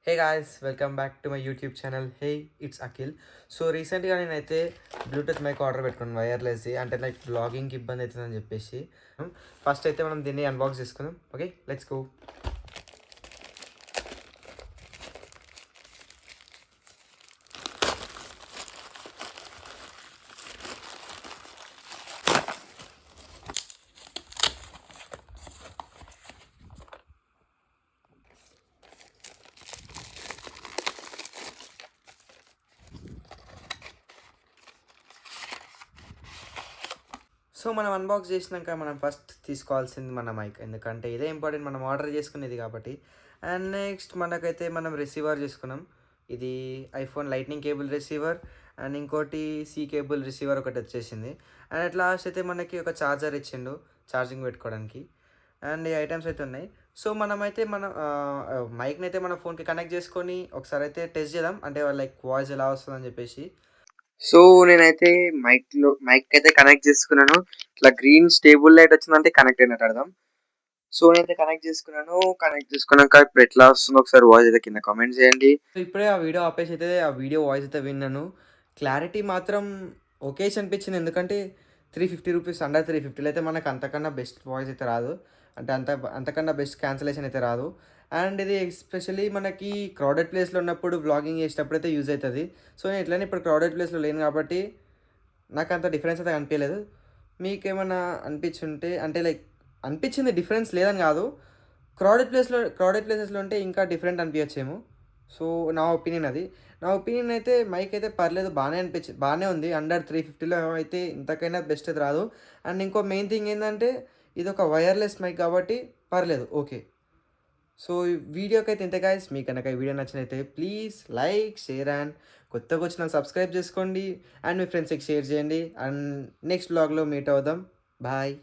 Hey guys welcome back to my YouTube channel. Hey it's Akhil. So రీసెంట్గా నేనైతే Bluetooth mic order పెట్టుకున్నాను, వైర్లెస్ది. అంటే like బ్లాగింగ్కి ఇబ్బంది అవుతుందని చెప్పేసి ఫస్ట్ అయితే మనం దీన్ని అన్బాక్స్ చేసుకుందాం. Okay, let's go. సో మనం అన్బాక్స్ చేసినాక మనం ఫస్ట్ తీసుకోవాల్సింది మన మైక్, ఎందుకంటే ఇదే ఇంపార్టెంట్, మనం ఆర్డర్ చేసుకునేది కాబట్టి. అండ్ నెక్స్ట్ మనకైతే మనం రిసీవర్ చేసుకున్నాం. ఇది iPhone lightning cable receiver and ఇంకోటి సి కేబుల్ రిసీవర్ ఒకటి వచ్చేసింది. అండ్ అట్ లాస్ట్ అయితే మనకి ఒక ఛార్జర్ ఇచ్చిండు ఛార్జింగ్ పెట్టుకోవడానికి. అండ్ ఈ ఐటమ్స్ అయితే ఉన్నాయి. సో మనమైతే మన మైక్ని అయితే మన ఫోన్కి కనెక్ట్ చేసుకొని ఒకసారి అయితే టెస్ట్ చేద్దాం, అంటే లైక్ వాయిస్ ఎలా వస్తుందని చెప్పేసి. సో నేనైతే మైక్ అయితే కనెక్ట్ చేసుకున్నాను. ఇట్లా గ్రీన్ స్టేబుల్ లైట్ వచ్చిందంటే కనెక్ట్ అయినట్టు అర్థం. సో నేనైతే కనెక్ట్ చేసుకున్నాను. కనెక్ట్ చేసుకున్నాక ఇప్పుడు ఎట్లా వస్తుందో ఒకసారి వాయిస్ అయితే కింద కామెంట్ చేయండి. ఇప్పుడే ఆ వీడియో ఆపేసి అయితే ఆ వీడియో వాయిస్ అయితే విన్నాను. క్లారిటీ మాత్రం ఓకేసి అనిపించింది, ఎందుకంటే 350 రూపీస్, అండర్ 350లో అయితే మనకు అంతకన్నా బెస్ట్ వాయిస్ అయితే రాదు. అంటే అంతకన్నా బెస్ట్ క్యాన్సలేషన్ అయితే రాదు. అండ్ ఇది ఎస్పెషల్లీ మనకి క్రౌడెడ్ ప్లేస్లో ఉన్నప్పుడు వ్లాగింగ్ చేసేటప్పుడు అయితే యూజ్ అవుతుంది. సో నేను ఇట్లనే ఇప్పుడు క్రౌడెడ్ ప్లేస్లో లేను కాబట్టి నాకు అంత డిఫరెన్స్ అయితే అనిపించలేదు. మీకేమన్నా అనిపించుంటే, అంటే లైక్ అనిపించింది, డిఫరెన్స్ లేదని కాదు, క్రౌడెడ్ ప్లేసెస్లో ఉంటే ఇంకా డిఫరెంట్ అనిపించచ్చేమో. సో నా ఒపీనియన్ అది. నా ఒపీనియన్ అయితే మైక్ అయితే పర్లేదు, బాగానే ఉంది. అండర్ 350లో అయితే ఇంతకైనా బెస్ట్ అయితే రాదు. అండ్ ఇంకో మెయిన్ థింగ్ ఏంటంటే ఇది ఒక వైర్లెస్ మైక్ కాబట్టి పర్లేదు, ఓకే. సో ఈ వీడియోకి అయితే ఇంతే గాయ్స్. మీకు కనుక ఈ వీడియో నచ్చినైతే ప్లీజ్ లైక్, షేర్ అండ్ కొత్తగా వచ్చిన సబ్స్క్రైబ్ చేసుకోండి. అండ్ మీ ఫ్రెండ్స్కి షేర్ చేయండి. అండ్ నెక్స్ట్ వ్లాగ్లో మీట్ అవుదాం. బాయ్.